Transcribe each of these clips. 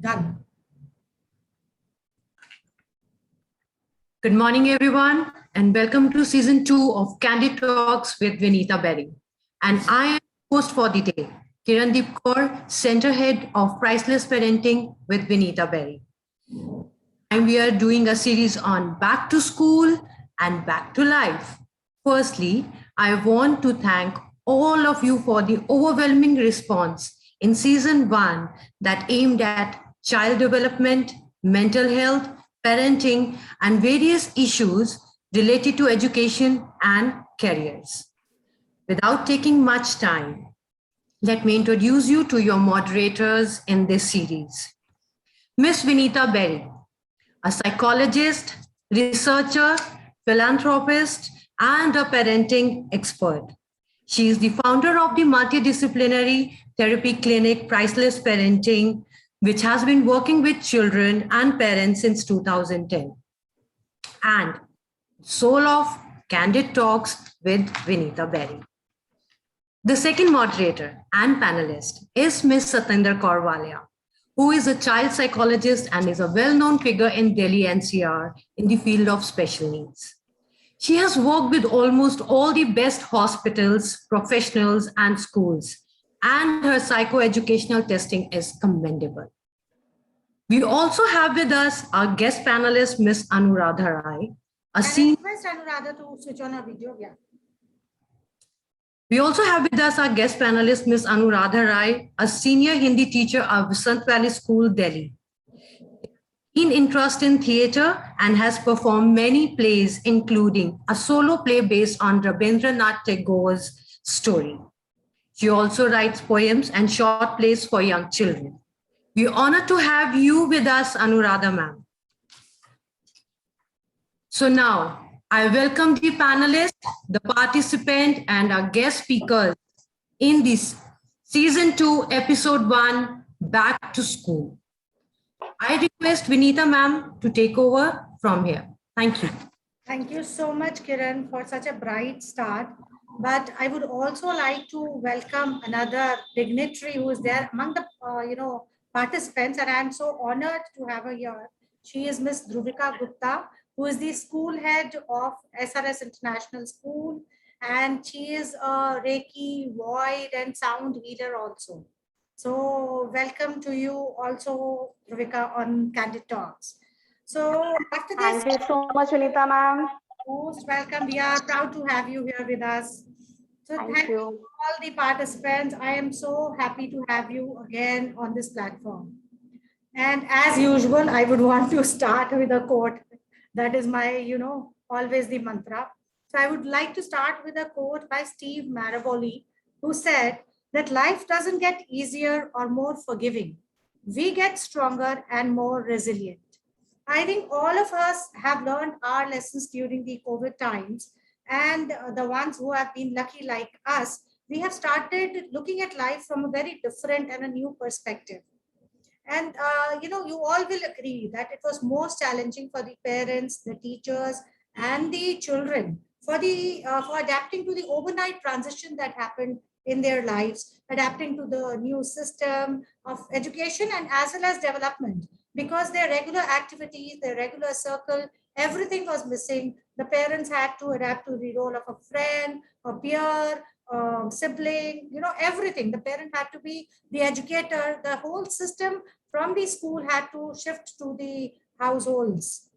Done. Good morning, everyone, and welcome to season 2 of Candid Talks with Vinita Berry. And I am host for the day, Kirandeep Kaur, Center Head of Priceless Parenting with Vinita Berry. And we are doing a series on back to school and back to life. Firstly, I want to thank all of you for the overwhelming response in season 1 that aimed at child development, mental health, parenting, and various issues related to education and careers. Without taking much time, let me introduce you to your moderators in this series. Miss Vinita Berry, a psychologist, researcher, philanthropist, and a parenting expert. She is the founder of the multidisciplinary therapy clinic Priceless Parenting, which has been working with children and parents since 2010. And soul of Candid Talks with Vinita Berry. The second moderator and panelist is Ms. Satinder Kaur Walia, who is a child psychologist and is a well-known figure in Delhi NCR in the field of special needs. She has worked with almost all the best hospitals, professionals, and schools, and her psychoeducational testing is commendable. We also have with us our guest panelist, Ms. Anuradha Rai, a senior. Request Anuradha to switch on her video. Yeah. We also have with us our guest panelist, Ms. Anuradha Rai, a senior Hindi teacher of Vasant Valley School, Delhi. Keen interest in theatre and has performed many plays, including a solo play based on Rabindranath Tagore's story. She also writes poems and short plays for young children. We are honored to have you with us, Anuradha ma'am. So now, I welcome the panelists, the participant, and our guest speakers in this season 2, episode 1, Back to School. I request Vinita ma'am to take over from here. Thank you. Thank you so much, Kiran, for such a bright start. But I would also like to welcome another dignitary who is there among the participants, and I'm so honored to have her here. She is Miss Dhruvika Gupta, who is the school head of SRS International School, and she is a Reiki, void, and sound healer also. So welcome to you also, Dhruvika, on Candid Talks. So after this, thank you so much, Vinita ma'am. Most welcome. We are proud to have you here with us. So thank you all the participants. I am so happy to have you again on this platform. And as usual, I would want to start with a quote. That is my, always the mantra. So I would like to start with a quote by Steve Maraboli, who said that life doesn't get easier or more forgiving. We get stronger and more resilient. I think all of us have learned our lessons during the COVID times, and the ones who have been lucky like us, we have started looking at life from a very different and a new perspective. And, you all will agree that it was most challenging for the parents, the teachers, and the children for adapting to the overnight transition that happened in their lives, adapting to the new system of education and as well as development, because their regular activities, their regular circle, everything was missing. The parents had to adapt to the role of a friend, a peer, sibling, everything. The parent had to be the educator. The whole system from the school had to shift to the households.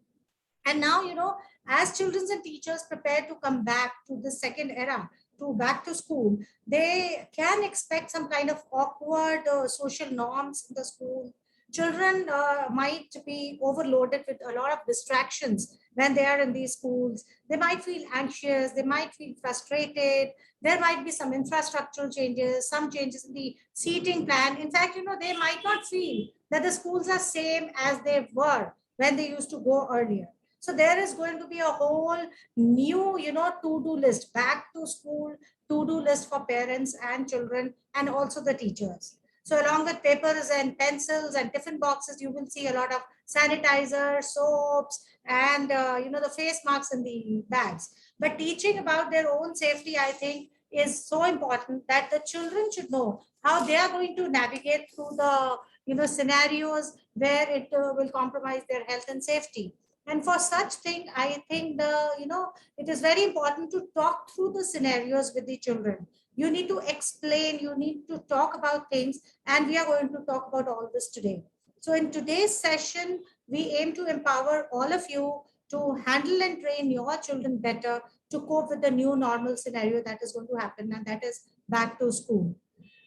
And now, as children and teachers prepare to come back to the second era, to back to school, they can expect some kind of awkward social norms in the school. Children might be overloaded with a lot of distractions when they are in these schools. They might feel anxious, they might feel frustrated. There might be some infrastructural changes, some changes in the seating plan. In fact, they might not feel that the schools are same as they were when they used to go earlier. So there is going to be a whole new, to-do list, back to school to-do list for parents and children and also the teachers. So along with papers and pencils and tiffin boxes, you will see a lot of sanitizer, soaps, and the face masks in the bags. But teaching about their own safety, I think, is so important that the children should know how they are going to navigate through the scenarios where it will compromise their health and safety. And for such thing, I think it is very important to talk through the scenarios with the children. You need to explain, you need to talk about things, and we are going to talk about all this today. So in today's session, we aim to empower all of you to handle and train your children better to cope with the new normal scenario that is going to happen, and that is back to school.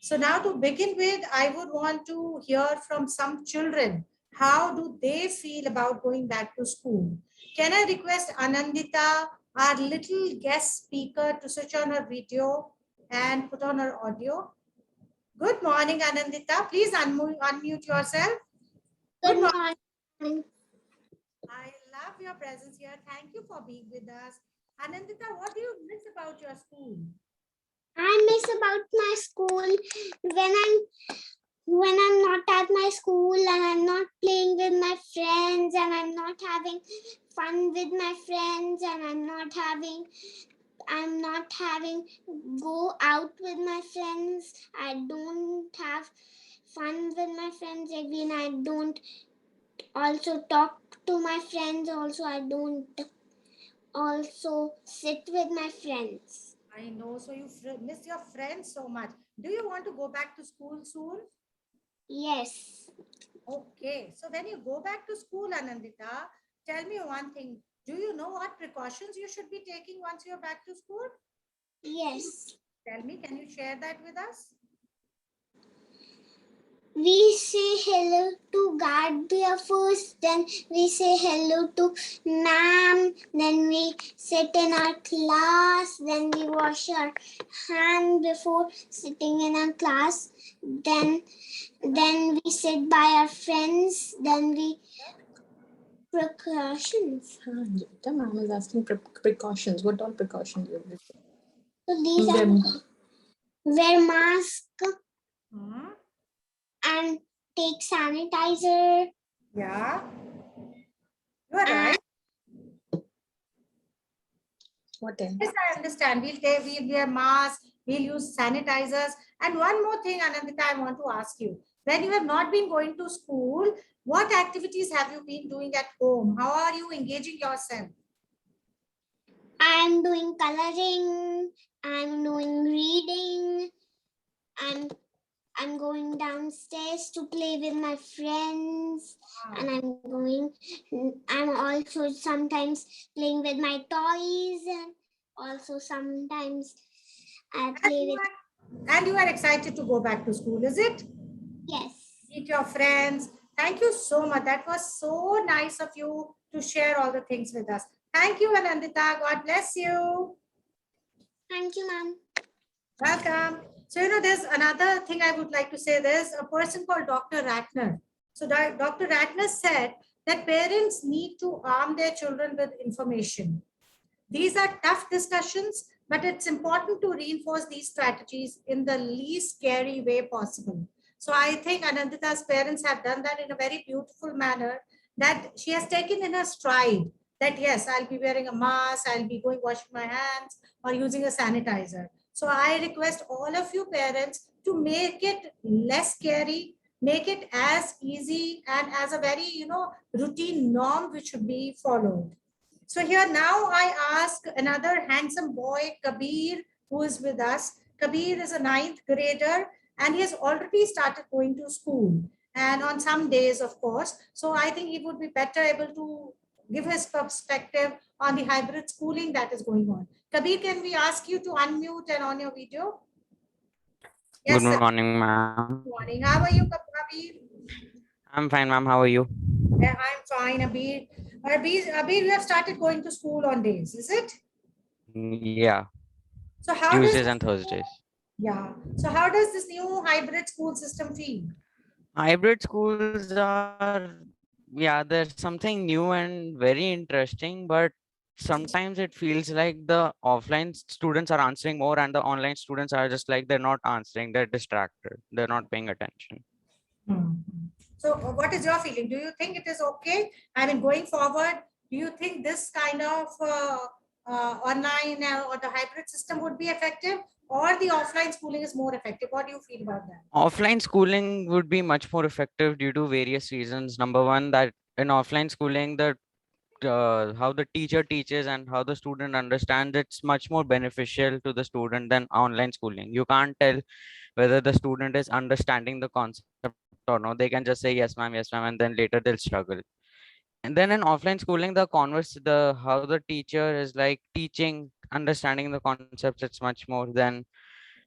So now to begin with, I would want to hear from some children. How do they feel about going back to school? Can I request Anandita, our little guest speaker, to switch on her video and put on her audio? Good morning, Anandita. Please unmute yourself. Good morning. I love your presence here. Thank you for being with us. Anandita, what do you miss about your school? I miss about my school when I'm not at my school and I'm not playing with my friends and I'm not having fun with my friends and I'm not having go out with my friends. I don't have fun with my friends again. I don't also talk to my friends. Also, I don't also sit with my friends. I know. So you miss your friends so much. Do you want to go back to school soon? Yes. Okay. So when you go back to school, Anandita, tell me one thing. Do you know what precautions you should be taking once you're back to school? Yes. Tell me, can you share that with us? We say hello to Guardia first, then we say hello to ma'am, then we sit in our class, then we wash our hand before sitting in our class, then we sit by our friends, then we precautions. The ma'am is asking precautions. What all precautions will be? So these are wear mask Hmm? and take sanitizer. Yeah. You are right. What else? Yes, I understand. We'll wear masks, we'll use sanitizers. And one more thing, Anandita, I want to ask you. When you have not been going to school, what activities have you been doing at home? How are you engaging yourself? I'm doing coloring, I'm doing reading, I'm going downstairs to play with my friends, and I'm also sometimes playing with my toys, and also sometimes I play with, And you are excited to go back to school, is it? yes. Meet your friends. Thank you so much. That was so nice of you to share all the things with us. Thank you, Anandita. God bless you. Thank you, ma'am. Welcome. So, there's another thing I would like to say. There's a person called Dr. Ratner. So, Dr. Ratner said that parents need to arm their children with information. These are tough discussions, but it's important to reinforce these strategies in the least scary way possible. So I think Anandita's parents have done that in a very beautiful manner, that she has taken in her stride that yes, I'll be wearing a mask, I'll be going washing my hands or using a sanitizer. So I request all of you parents to make it less scary, make it as easy and as a very, routine norm which should be followed. So here now I ask another handsome boy, Kabir, who is with us. Kabir is a 9th grader and he has already started going to school, and on some days, of course. So I think he would be better able to give his perspective on the hybrid schooling that is going on. Kabir, can we ask you to unmute and on your video? Yes, good morning, ma'am. Good morning. How are you, Kabir? I'm fine, ma'am. How are you? Yeah, I'm fine, Abir. Abir, you have started going to school on days, is it? Yeah. So how Tuesdays and Thursdays. Yeah. So how does this new hybrid school system feel? Hybrid schools are, yeah, there's something new and very interesting, but sometimes it feels like the offline students are answering more and the online students are just like they're not answering, they're distracted, they're not paying attention. So what is your feeling? Do you think it is okay? I mean, going forward, do you think this kind of online or the hybrid system would be effective? or the offline schooling is more effective? What do you feel about that? Offline schooling would be much more effective due to various reasons. Number one, that in offline schooling, the how the teacher teaches and how the student understands, it's much more beneficial to the student than online schooling. You can't tell whether the student is understanding the concept or not. They can just say yes ma'am, and then later they'll struggle. And then in offline schooling, the how the teacher is like teaching, understanding the concepts, it's much more than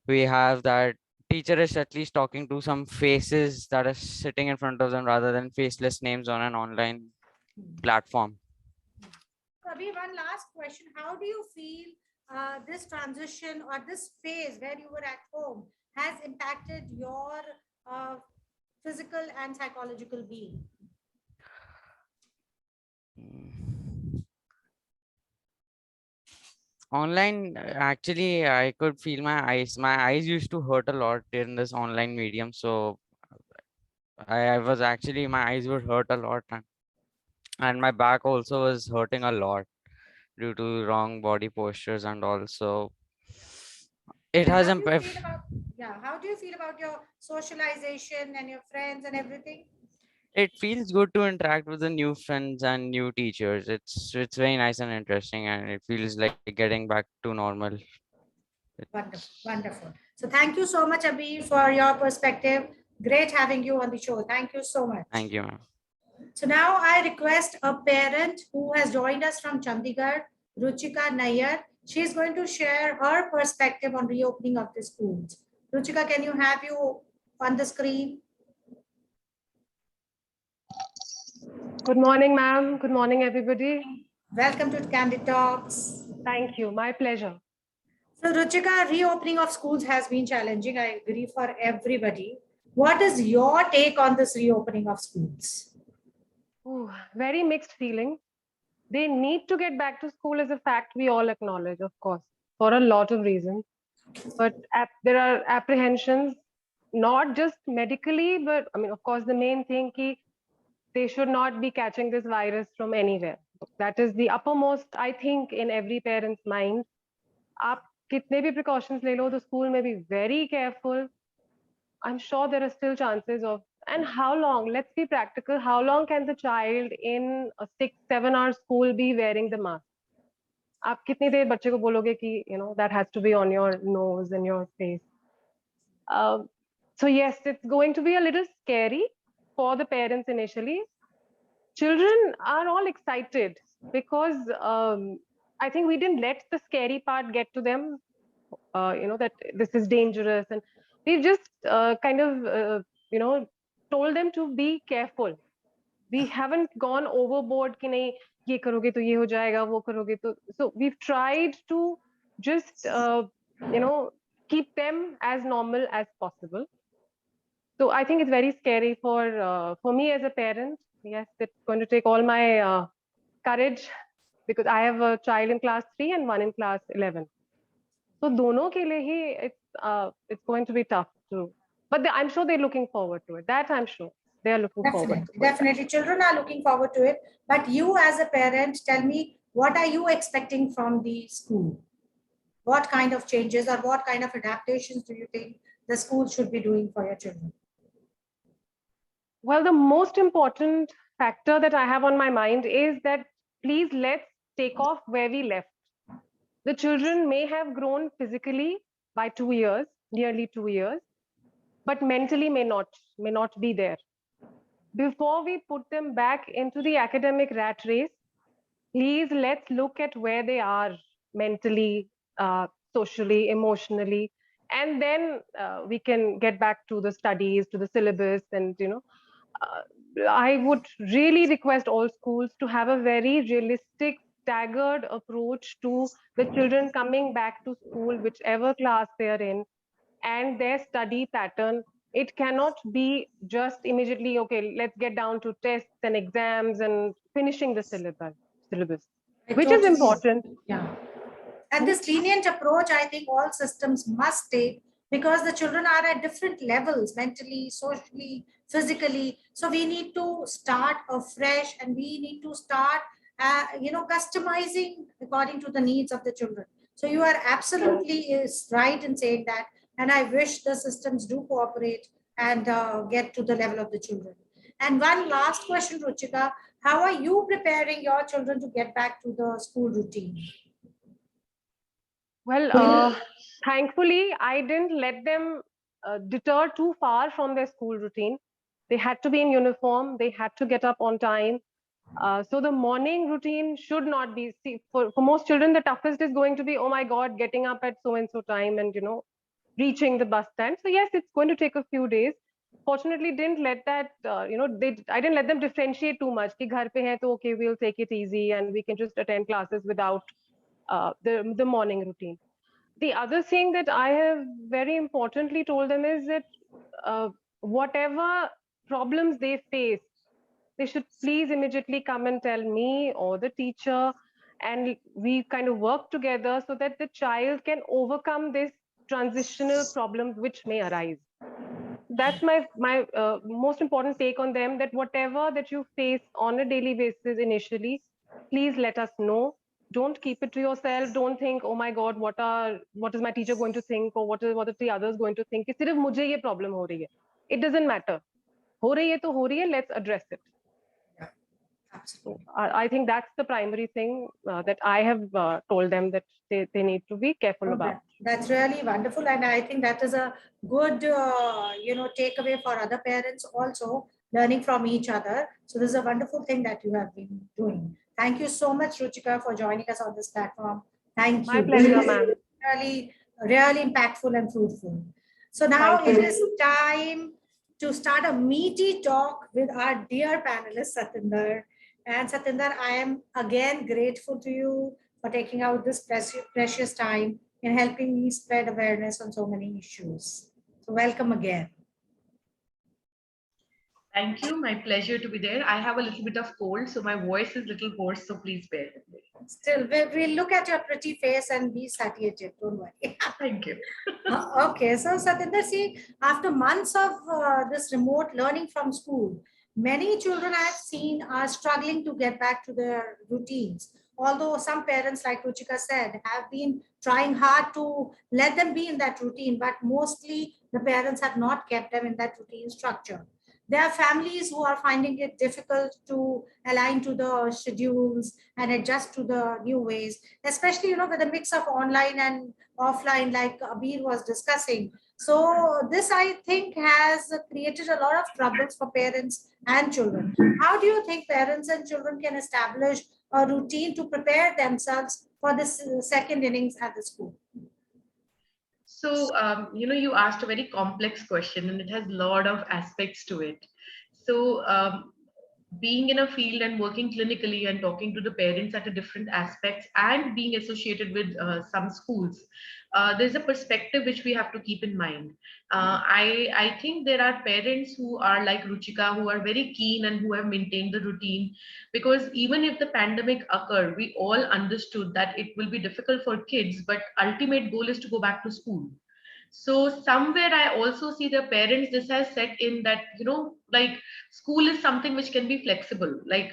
we have that teacher is at least talking to some faces that are sitting in front of them rather than faceless names on an online platform. Kabir, one last question. How do you feel this transition or this phase where you were at home has impacted your uh, physical and psychological being? Online, actually, I could feel my eyes. My eyes used to hurt a lot in this online medium. So I was actually, my eyes would hurt a lot. And my back also was hurting a lot due to wrong body postures. And also, it And has, how do you feel about, yeah, how do you feel about your socialization and your friends and everything? it feels good to interact with the new friends and new teachers. It's very nice and interesting, and it feels like getting back to normal. Wonderful, wonderful. So thank you so much, Abhi, for your perspective. Great having you on the show. Thank you so much. Thank you, ma'am. So now I request a parent who has joined us from Chandigarh, Ruchika Nayyar. She is going to share her perspective on reopening of the schools. Ruchika, can you have you on the screen? Good morning, ma'am. Good morning, everybody. Welcome to Candid Talks. Thank you. My pleasure. So Ruchika, reopening of schools has been challenging. I agree for everybody. What is your take on this reopening of schools? Ooh, very mixed feeling. They need to get back to school as a fact we all acknowledge, of course, for a lot of reasons. But there are apprehensions, not just medically, but I mean, of course, the main thing ki they should not be catching this virus from anywhere. That is the uppermost, I think, in every parent's mind. आप कितने भी precautions ले लो, the school may be very careful. I'm sure there are still chances of. And how long? Let's be practical. How long can the child in a 6-7 hour school be wearing the mask? आप कितनी देर बच्चे को बोलोगे कि that has to be on your nose and your face. So yes, it's going to be a little scary for the parents initially. Children are all excited because I think we didn't let the scary part get to them. That this is dangerous, and we've just kind of told them to be careful. We haven't gone overboard कि नहीं ये करोगे तो ये हो जाएगा वो करोगे तो. So we've tried to just keep them as normal as possible. So I think it's very scary for me as a parent. Yes, it's going to take all my courage because I have a child in class 3 and one in class 11. So दोनों के लिए ही it's going to be tough too. But I'm sure they're looking forward to it. That I'm sure they are looking forward to it. Definitely, children are looking forward to it. But you as a parent, tell me, what are you expecting from the school? What kind of changes or what kind of adaptations do you think the school should be doing for your children? Well, the most important factor that I have on my mind is that please let's take off where we left. The children may have grown physically by 2 years, nearly 2 years, but mentally may not be there. Before we put them back into the academic rat race, please let's look at where they are mentally, socially, emotionally, and then we can get back to the studies, to the syllabus, and I would really request all schools to have a very realistic, staggered approach to the children coming back to school, whichever class they are in, and their study pattern. It cannot be just immediately, okay, let's get down to tests and exams and finishing the syllabus, which is important. Yeah. And this lenient approach, I think all systems must take, because the children are at different levels, mentally, socially, physically. So we need to start afresh, and we need to start, customizing according to the needs of the children. So you are absolutely is right in saying that. And I wish the systems do cooperate and get to the level of the children. And one last question, Ruchika, how are you preparing your children to get back to the school routine? Well, thankfully, I didn't let them deter too far from their school routine. They had to be in uniform. They had to get up on time. So the morning routine should not be, see, for most children, the toughest is going to be, oh my God, getting up at so and so time and, reaching the bus stand. So yes, it's going to take a few days. Fortunately, didn't let that, I didn't let them differentiate too much. Ki ghar pe hai, to okay, we'll take it easy and we can just attend classes without the morning routine. The other thing that I have very importantly told them is that whatever problems they face, they should please immediately come and tell me or the teacher, and we kind of work together so that the child can overcome this transitional problems which may arise. That's my most important take on them, that whatever that you face on a daily basis initially, please let us know. Don't keep it to yourself. Don't think, oh my God, what is my teacher going to think, or what are the others going to think? कि सिर्फ मुझे ये problem हो रही है. It doesn't matter. हो रही है तो हो रही है. Let's address it. So I think that's the primary thing that I have told them, that they need to be careful about. That's really wonderful. And I think that is a good, takeaway for other parents also, learning from each other. So this is a wonderful thing that you have been doing. Thank you so much, Ruchika, for joining us on this platform. Thank you. My pleasure, ma'am. Really, really impactful and fruitful. So now it is time to start a meaty talk with our dear panelist, Satinder. And Satinder, I am again grateful to you for taking out this precious time in helping me spread awareness on so many issues. So welcome again. Thank you. My pleasure to be there. I have a little bit of cold, so my voice is a little hoarse, so please bear with me. Still, we'll look at your pretty face and be satiated. Don't worry. Thank you. Okay, so Satinder, see, after months of this remote learning from school, many children I've seen are struggling to get back to their routines. Although some parents, like Ruchika said, have been trying hard to let them be in that routine, but mostly the parents have not kept them in that routine structure. There are families who are finding it difficult to align to the schedules and adjust to the new ways, especially, with a mix of online and offline, like Abir was discussing. So this, I think, has created a lot of troubles for parents and children. How do you think parents and children can establish a routine to prepare themselves for this second innings at the school? So, you asked a very complex question and it has a lot of aspects to it. So, being in a field and working clinically and talking to the parents at a different aspects and being associated with some schools, there's a perspective which we have to keep in mind. I think there are parents who are like Ruchika, who are very keen and who have maintained the routine, because even if the pandemic occurred, we all understood that it will be difficult for kids, but ultimate goal is to go back to school. So somewhere I also see the parents, this has set in that, like school is something which can be flexible. Like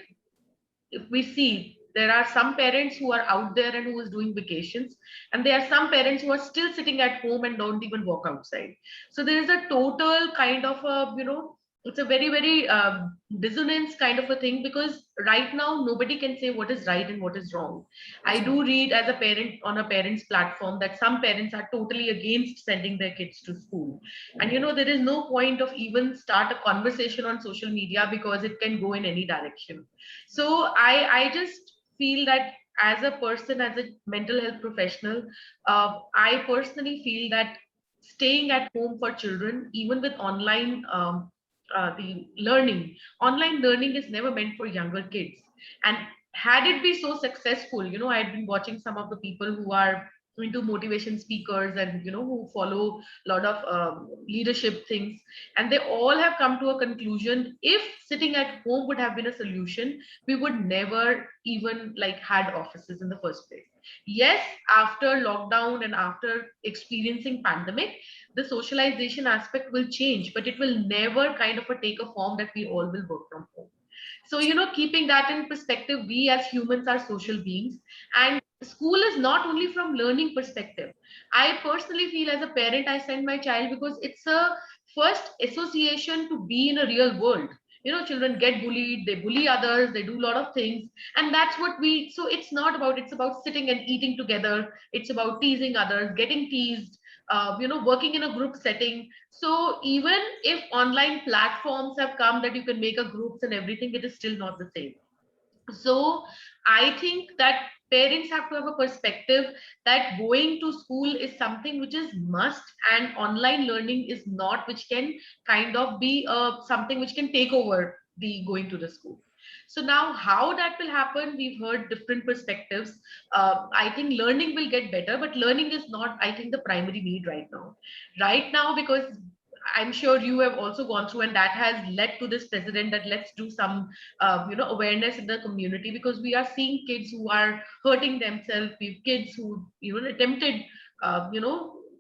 if we see, there are some parents who are out there and who is doing vacations, and there are some parents who are still sitting at home and don't even walk outside. So there is a total kind of a, it's a very, very dissonance kind of a thing, because right now nobody can say what is right and what is wrong. I do read as a parent on a parents platform that some parents are totally against sending their kids to school. And there is no point of even start a conversation on social media because it can go in any direction. So I just feel that as a person, as a mental health professional, I personally feel that staying at home for children, even with online the online learning is never meant for younger kids. And had it be so successful, I've been watching some of the people who are into motivation speakers and who follow a lot of leadership things, and they all have come to a conclusion: if sitting at home would have been a solution, we would never even had offices in the first place. Yes, after lockdown and after experiencing pandemic, the socialization aspect will change, but it will never kind of take a form that we all will work from home. So keeping that in perspective, we as humans are social beings, and school is not only from learning perspective. I personally feel as a parent, I send my child because it's a first association to be in a real world. You know, children get bullied, they bully others, they do a lot of things. And that's what we, so it's not about, it's about sitting and eating together. It's about teasing others, getting teased, working in a group setting. So even if online platforms have come that you can make a groups and everything, it is still not the same. So I think that parents have to have a perspective that going to school is something which is must, and online learning is not, which can kind of be something which can take over the going to the school. So now how that will happen, we've heard different perspectives. I think learning will get better, but learning is not, I think, the primary need right now. Right now, because I'm sure you have also gone through, and that has led to this president that let's do some awareness in the community, because we are seeing kids who are hurting themselves. We've kids who attempted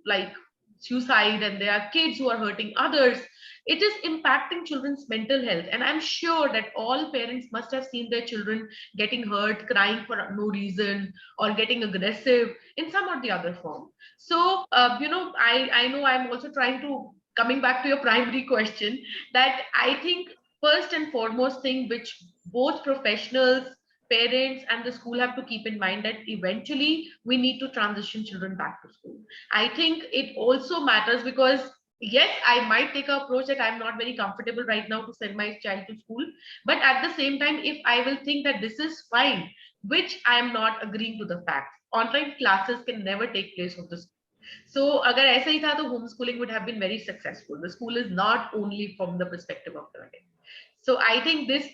like suicide, and there are kids who are hurting others. It is impacting children's mental health, and I'm sure that all parents must have seen their children getting hurt, crying for no reason, or getting aggressive in some or the other form. So I know I'm also trying to, coming back to your primary question, that I think first and foremost thing which both professionals, parents, and the school have to keep in mind, that eventually we need to transition children back to school. I think it also matters because yes, I might take an approach that I'm not very comfortable right now to send my child to school, but at the same time, if I will think that this is fine, which I am not agreeing to the fact, online classes can never take place of the school. So agar aisa hi tha, to homeschooling would have been very successful. The school is not only from the perspective of learning. So I think this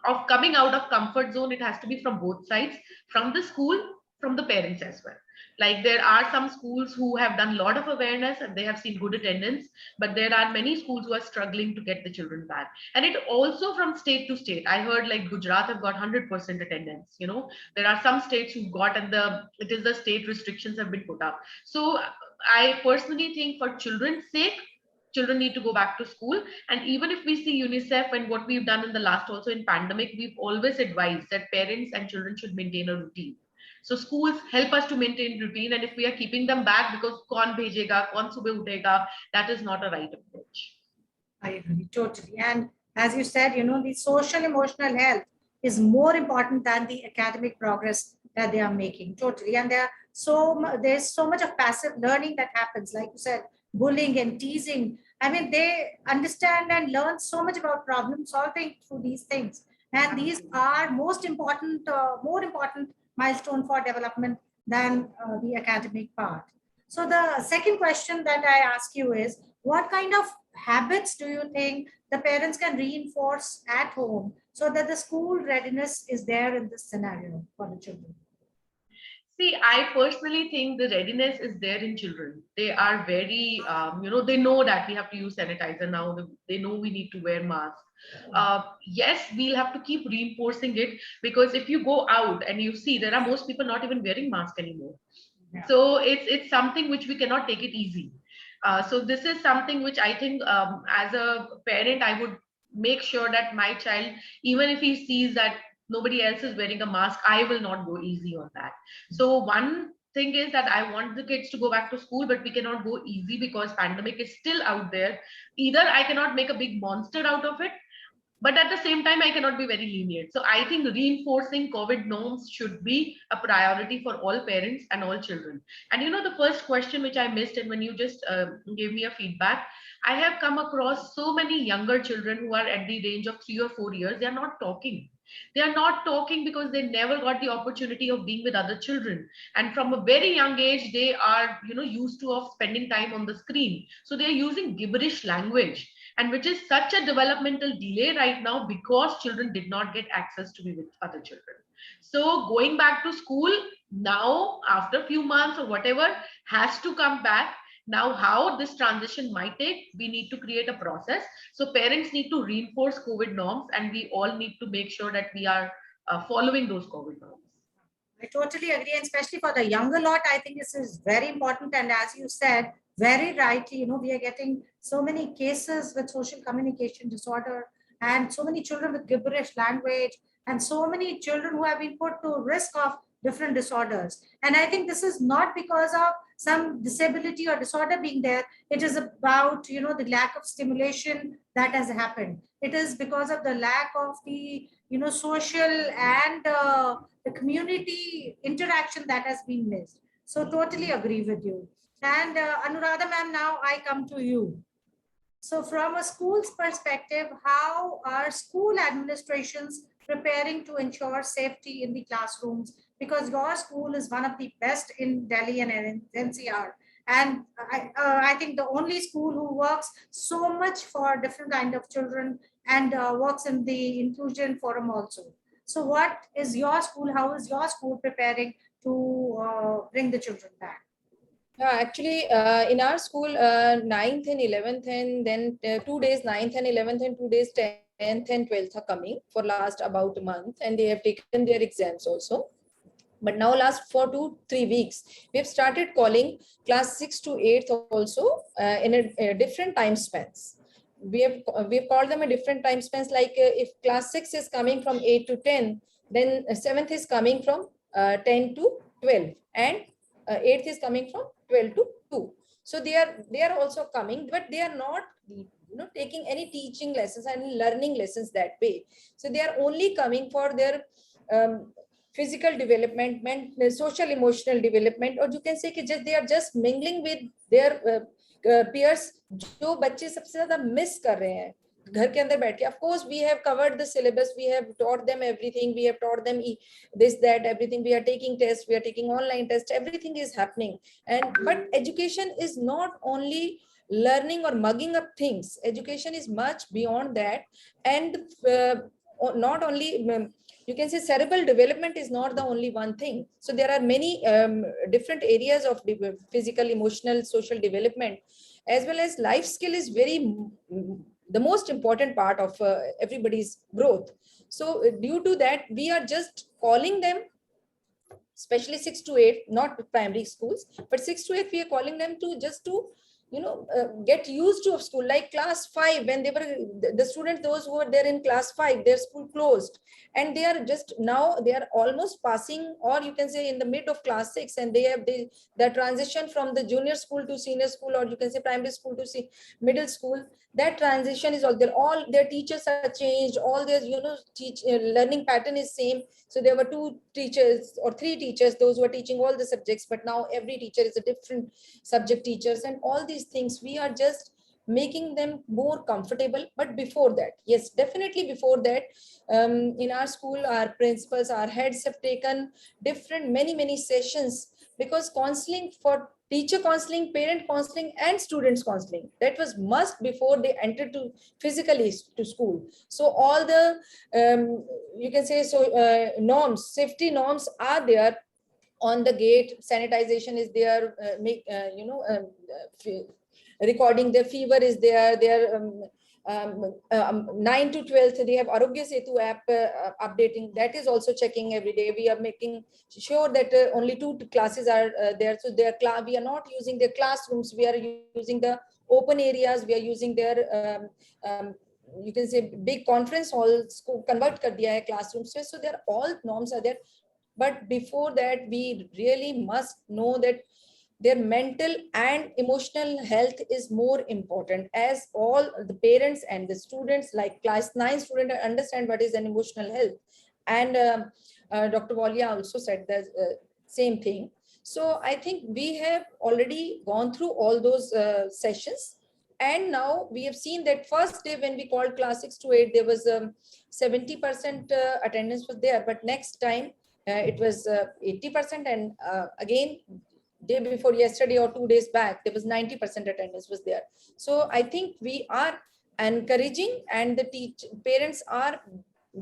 of coming out of comfort zone, it has to be from both sides, from the school, from the parents as well. Like there are some schools who have done a lot of awareness and they have seen good attendance, but there are many schools who are struggling to get the children back. And it also from state to state. I heard like Gujarat have got 100% attendance. There are some states who got, and it is the state restrictions have been put up. So I personally think for children's sake, children need to go back to school. And even if we see UNICEF and what we've done in the last, also in pandemic, we've always advised that parents and children should maintain a routine. So schools help us to maintain routine, and if we are keeping them back because kaun bhejega, kaun subah utega, that is not a right approach. I agree totally. And as you said, the social emotional health is more important than the academic progress that they are making. Totally. And there's so much of passive learning that happens, like you said, bullying and teasing. I mean, they understand and learn so much about problem solving through these things. And these are more important milestone for development than the academic part. So the second question that I ask you is, what kind of habits do you think the parents can reinforce at home so that the school readiness is there in this scenario for the children? See, I personally think the readiness is there in children. They are very, they know that we have to use sanitizer now. They know we need to wear masks. Yes, we'll have to keep reinforcing it, because if you go out and you see, there are most people not even wearing masks anymore. Yeah. So it's something which we cannot take it easy. So this is something which I think as a parent, I would make sure that my child, even if he sees that nobody else is wearing a mask, I will not go easy on that. So one thing is that I want the kids to go back to school, but we cannot go easy because pandemic is still out there. Either I cannot make a big monster out of it, but at the same time, I cannot be very lenient. So I think reinforcing COVID norms should be a priority for all parents and all children. And the first question which I missed, and when you just gave me a feedback, I have come across so many younger children who are at the range of 3 or 4 years. They are not talking. They are not talking because they never got the opportunity of being with other children. And from a very young age, they are, used to of spending time on the screen. So they are using gibberish language, and which is such a developmental delay right now because children did not get access to be with other children. So going back to school now after a few months or whatever has to come back. Now, how this transition might take, we need to create a process. So parents need to reinforce COVID norms, and we all need to make sure that we are following those COVID norms. I totally agree, and especially for the younger lot, I think this is very important. And as you said, very rightly, we are getting so many cases with social communication disorder, and so many children with gibberish language, and so many children who have been put to risk of different disorders. And I think this is not because of some disability or disorder being there. It is about, the lack of stimulation that has happened. It is because of the lack of the, social and the community interaction that has been missed. So totally agree with you. And Anuradha ma'am, now I come to you. So from a school's perspective, how are school administrations preparing to ensure safety in the classrooms? Because your school is one of the best in Delhi and in NCR. And I think the only school who works so much for different kind of children and works in the inclusion forum also. So what is your school, how is your school preparing to bring the children back? Actually, in our school, 9th and 11th, and then 2 days, 9th and 11th, and 2 days, 10th and 12th are coming for last about a month, and they have taken their exams also. But now last for 2-3 weeks, we have started calling class 6 to 8th also in a different time spans. We have called them a different time spans, like if class 6 is coming from 8 to 10, then 7th is coming from 10 to 12, and 8th is coming from 12 to 2. So they are also coming, but they are not taking any teaching lessons and learning lessons that way. So they are only coming for their physical development, social emotional development, or you can say that they are just mingling with their peers जो बच्चे सबसे ज्यादा miss कर रहे हैं घर के अंदर बैठ के. Of course we have covered the syllabus, we have taught them everything, we have taught them this, that, everything. We are taking tests, we are taking online tests, everything is happening. But education is not only learning or mugging up things. Education is much beyond that. And not only you can say cerebral development is not the only one thing. So there are many different areas of physical, emotional, social development, as well as life skill is the most important part of everybody's growth. So due to that, we are just calling them, especially 6 to 8, not primary schools, but 6 to 8, we are calling them to just to get used to school. Like class 5, when they were the students, those who were there in class 5, their school closed, and they are just now they are almost passing, or you can say in the mid of class 6, and they have the transition from the junior school to senior school, or you can say primary school to middle school. That transition is all their teachers are changed, all their learning pattern is same. So there were 2 teachers or 3 teachers, those who are teaching all the subjects, but now every teacher is a different subject teachers, and all these things we are just making them more comfortable. But before that, yes, definitely before that, in our school, our principals, our heads have taken many sessions, because counseling for teacher counseling, parent counseling, and students counseling, that was must before they entered to physically to school. So all the you can say norms, safety norms are there on the gate. Sanitization is there, recording the fever is there. 9 to 12th, they have Arogya Setu app updating. That is also checking every day. We are making sure that only 2 classes are there. So we are not using their classrooms. We are using the open areas. We are using their you can say big conference halls को convert कर दिया है classrooms में. So there all norms are there. But before that, we really must know that their mental and emotional health is more important, as all the parents and the students, like class 9 student, understand what is an emotional health. And Dr. Walia also said the same thing. So I think we have already gone through all those sessions. And now we have seen that first day when we called class 6 to 8, there was 70% attendance was there. But next time it was 80%. And again, day before yesterday or 2 days back, there was 90% attendance was there. So I think we are encouraging, and the parents are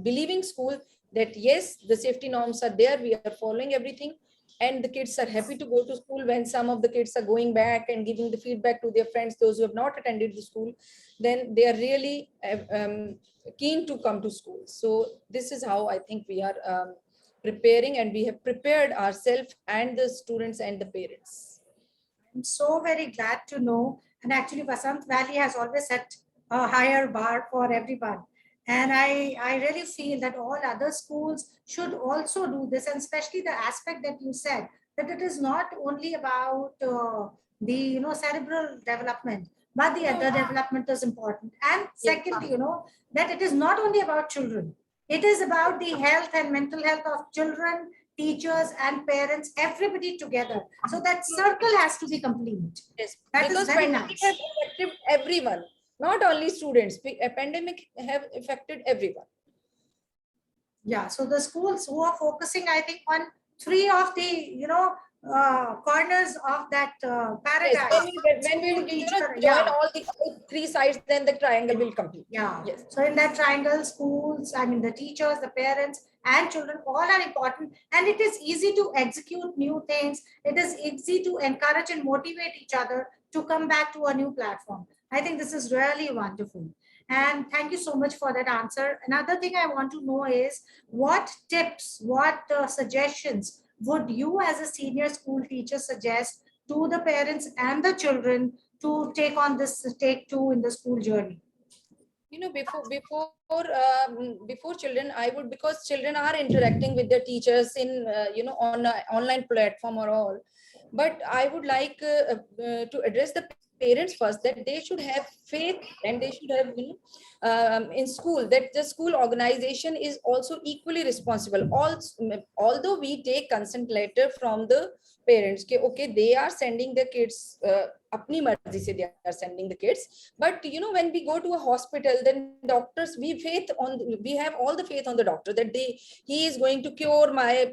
believing school that yes, the safety norms are there, we are following everything, and the kids are happy to go to school. When some of the kids are going back and giving the feedback to their friends, those who have not attended the school, then they are really keen to come to school. So this is how I think we are preparing, and we have prepared ourselves and the students and the parents. I'm so very glad to know. And actually, Vasant Valley has always set a higher bar for everyone. And I really feel that all other schools should also do this, and especially the aspect that you said, that it is not only about the cerebral development, but the other development is important. And second, that it is not only about children, it is about the health and mental health of children, teachers, and parents, everybody together. So that circle has to be complete. Yes, That is because very pandemic nice. has affected everyone, not only students. A pandemic have affected everyone. Yeah, so the schools who are focusing, I think, on three of the corners of that Yes, paradise. when we School, teacher, join yeah. all the three sides, then the triangle will complete. Yeah. Yes. So in that triangle, schools, I mean, the teachers, the parents, and children, all are important. And it is easy to execute new things. It is easy to encourage and motivate each other to come back to a new platform. I think this is really wonderful. And thank you so much for that answer. Another thing I want to know is what tips, what suggestions would you as a senior school teacher suggest to the parents and the children to take on this, take two in the school journey? Before children, I would, because children are interacting with their teachers in on an online platform or all, but I would like to address the parents first, that they should have faith, and they should have in school, that the school organization is also equally responsible. Although we take consent letter from the parents, okay, they are sending the kids, apni marzi se they are sending the kids, but when we go to a hospital, then doctors, we have all the faith on the doctor that he is going to cure my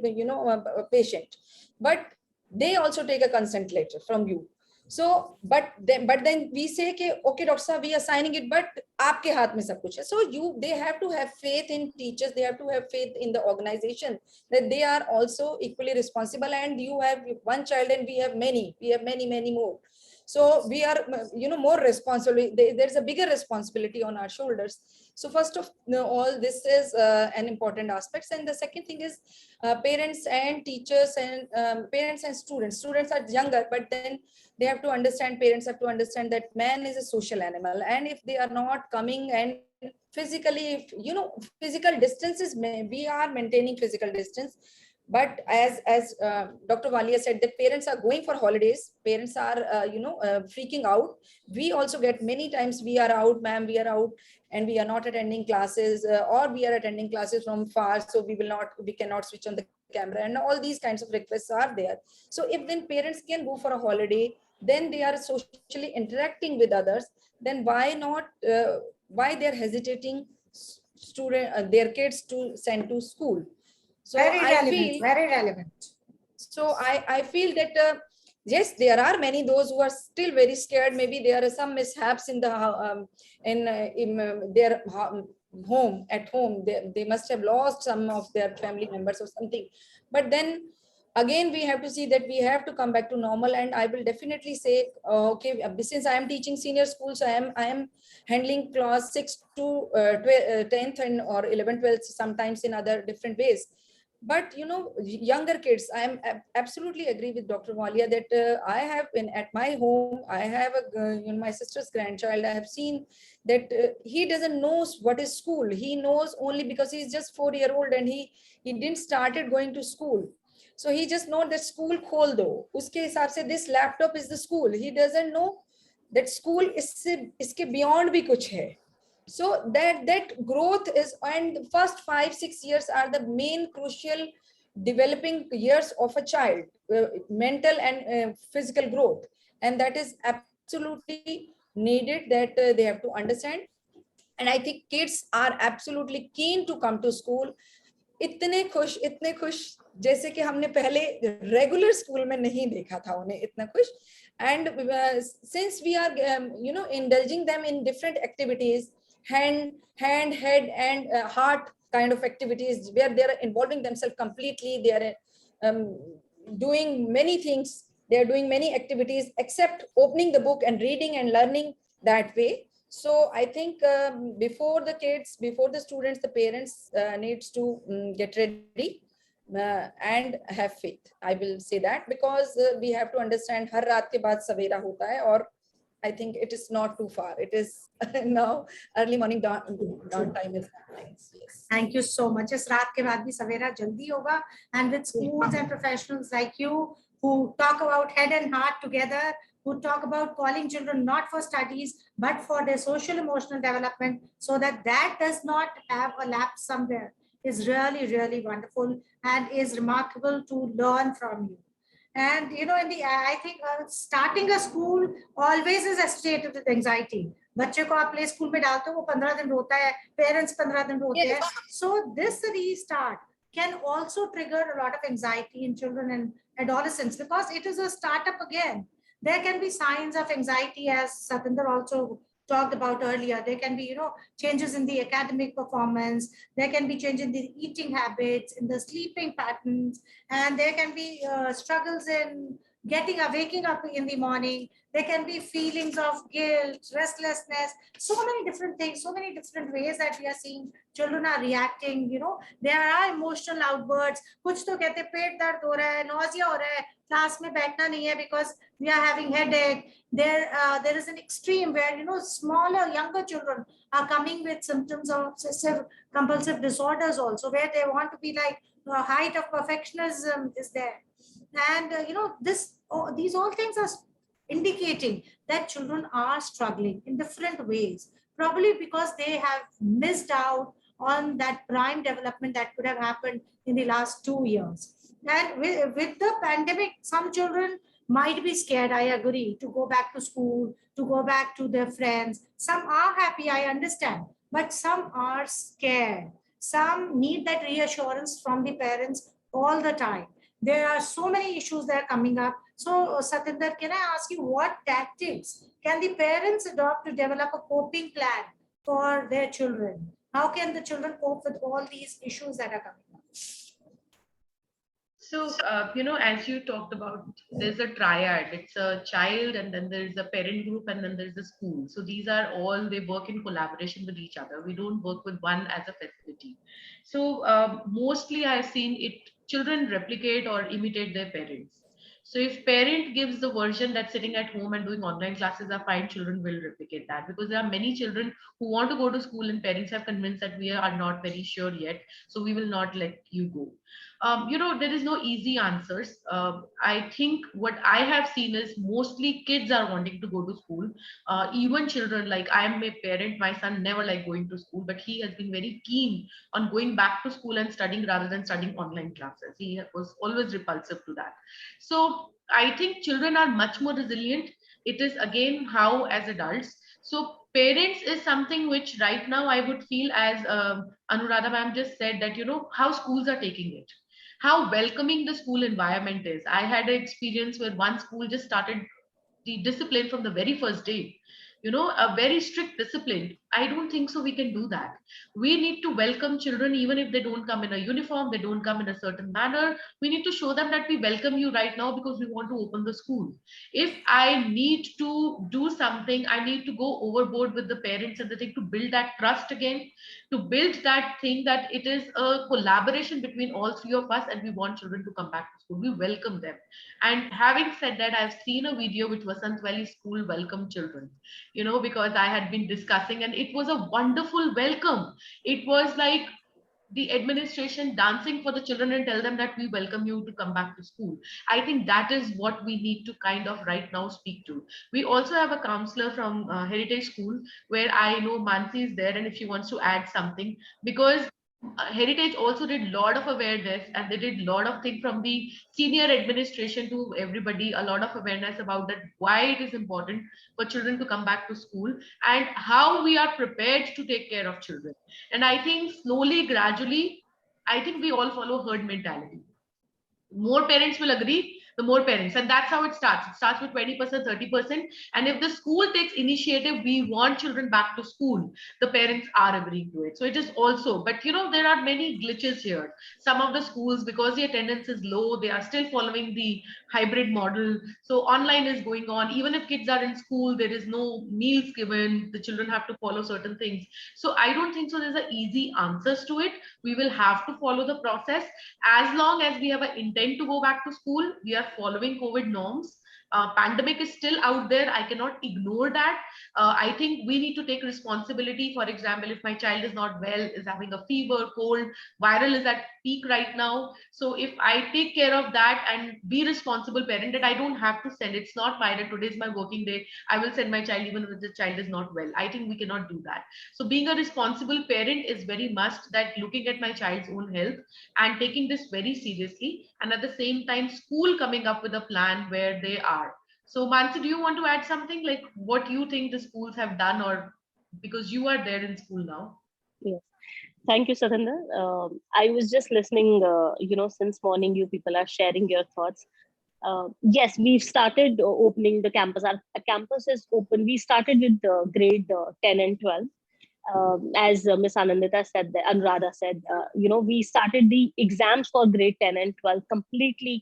patient, but they also take a consent letter from you. So but then we say कि, okay doctor sahab, we are signing it, but आपके हाथ में सब कुछ है. So they have to have faith in teachers, they have to have faith in the organization, that they are also equally responsible. And you have one child and we have many more. So we are more responsible. There's a bigger responsibility on our shoulders. So first of all, this is an important aspect. And the second thing is parents and teachers and parents and students are younger, but then they have to understand, parents have to understand that man is a social animal, and if they are not coming and physically, physical distances, we are maintaining physical distance. But as Dr. Walia said, that parents are going for holidays, parents are freaking out. We also get many times, we are out, ma'am, we are out, and we are not attending classes, or we are attending classes from far, so we cannot switch on the camera, and all these kinds of requests are there. So if then parents can go for a holiday, then they are socially interacting with others, then why not, why they're hesitating their kids to send to school? So very relevant. So I feel that yes, there are many those who are still very scared. Maybe there are some mishaps in the in their home, at home. They must have lost some of their family members or something. But then again, we have to see that we have to come back to normal. And I will definitely say, okay, since I am teaching senior schools, I am handling class 6 to 10th and or 11th, 12th, sometimes in other different ways. But younger kids, I am absolutely agree with Dr. Walia that I have been at my home, I have my sister's grandchild. I have seen that he doesn't know what is school. He knows only because he's just 4-year-old and he didn't started going to school. So he just know that school khol do. Uske hisab se this laptop is the school. He doesn't know that school iske beyond bhi kuch hai. So that growth is, and the first 5-6 years are the main crucial developing years of a child, mental and physical growth, and that is absolutely needed, that they have to understand. And I think kids are absolutely keen to come to school. इतने खुश जैसे कि हमने पहले regular school में नहीं देखा था उन्हें इतना खुश. And since we are indulging them in different activities, hand, head, and heart kind of activities, where they are involving themselves completely, they are doing many things, they are doing many activities except opening the book and reading and learning that way. So I think before the kids, before the students, the parents needs to get ready and have faith. I will say that, because we have to understand, har raat ke baad savera hota hai, or I think it is not too far. It is now early morning dawn time is nice. Yes. Thank you so much. इस रात के बाद भी सवेरा जल्दी होगा, and with schools and professionals like you who talk about head and heart together, who talk about calling children not for studies but for their social emotional development, so that does not have a lapse somewhere, is really, really wonderful and is remarkable to learn from you. And in the I think starting a school always is associated with anxiety. बच्चे को आप play school में डालते हो, वो 15 दिन रोता है, पेरेंट्स 15 दिन रोते हैं. So this restart can also trigger a lot of anxiety in children and adolescents because it is a startup again. There can be signs of anxiety, as Satinder also talked about earlier. There can be, changes in the academic performance. There can be change in the eating habits, in the sleeping patterns, and there can be struggles in waking up in the morning. There can be feelings of guilt, restlessness, so many different things, so many different ways that we are seeing children are reacting. There are emotional outbursts. कुछ तो कहते पेट दर्द हो रहा है, nausea हो रहा है, class में बैठना नहीं है because we are having headache. There is an extreme where smaller, younger children are coming with symptoms of obsessive compulsive disorders also, where they want to be like the height of perfectionism is there. And these all things are indicating that children are struggling in different ways, probably because they have missed out on that prime development that could have happened in the last 2 years. And with the pandemic, some children might be scared, I agree, to go back to school, to go back to their friends. Some are happy, I understand, but some are scared. Some need that reassurance from the parents all the time. There are so many issues that are coming up. So, Satinder, can I ask you, what tactics can the parents adopt to develop a coping plan for their children? How can the children cope with all these issues that are coming up? So, as you talked about, there's a triad. It's a child, and then there's a parent group, and then there's a school. So these are all, they work in collaboration with each other. We don't work with one as a facility. So mostly I've seen it, children replicate or imitate their parents. So if parent gives the version that's sitting at home and doing online classes are fine, children will replicate that, because there are many children who want to go to school and parents have convinced that we are not very sure yet, so we will not let you go. There is no easy answers. I think what I have seen is mostly kids are wanting to go to school. Even children, like I am a parent, my son never liked going to school, but he has been very keen on going back to school and studying rather than studying online classes. He was always repulsive to that. So I think children are much more resilient. It is again how as adults. So parents is something which right now I would feel, as Anuradha ma'am just said, that how schools are taking it, how welcoming the school environment is. I had an experience where one school just started the discipline from the very first day. A very strict discipline. I don't think so we can do that. We need to welcome children even if they don't come in a uniform, they don't come in a certain manner. We need to show them that we welcome you right now because we want to open the school. If I need to do something, I need to go overboard with the parents and the thing to build that trust again, to build that thing that it is a collaboration between all three of us and we want children to come back to school. We welcome them. And having said that, I've seen a video which Vasant Valley School welcome children, because I had been discussing, and it was a wonderful welcome. It was like the administration dancing for the children and tell them that we welcome you to come back to school. I think that is what we need to kind of right now speak to. We also have a counselor from Heritage School where I know Mansi is there, and if she wants to add something, because Heritage also did a lot of awareness and they did a lot of things from the senior administration to everybody, a lot of awareness about that, why it is important for children to come back to school and how we are prepared to take care of children. And I think slowly, gradually, I think we all follow herd mentality. More parents will agree, the more parents, and that's how it starts. It starts with 20%, 30%. And if the school takes initiative, we want children back to school, the parents are agreeing to it. So it is also, but there are many glitches here. Some of the schools, because the attendance is low, they are still following the hybrid model. So online is going on. Even if kids are in school, there is no meals given. The children have to follow certain things. So I don't think so there's an easy answers to it. We will have to follow the process. As long as we have an intent to go back to school, we are following COVID norms. Pandemic is still out there. I cannot ignore that. I think we need to take responsibility. For example, if my child is not well, is having a fever, cold, viral is at peak right now. So if I take care of that and be responsible parent, that I don't have to send, it's not viral, today is my working day, I will send my child even if the child is not well. I think we cannot do that. So being a responsible parent is very must, that looking at my child's own health and taking this very seriously, and at the same time school coming up with a plan where they are. So Mansi, do you want to add something, like what you think the schools have done, or because you are there in school now? Yes. Thank you, Satendra. I was just listening, since morning you people are sharing your thoughts. Yes, we've started opening the campus. Our campus is open. We started with grade 10 and 12. As Miss Anandita said, Anuradha said, we started the exams for grade 10 and 12 completely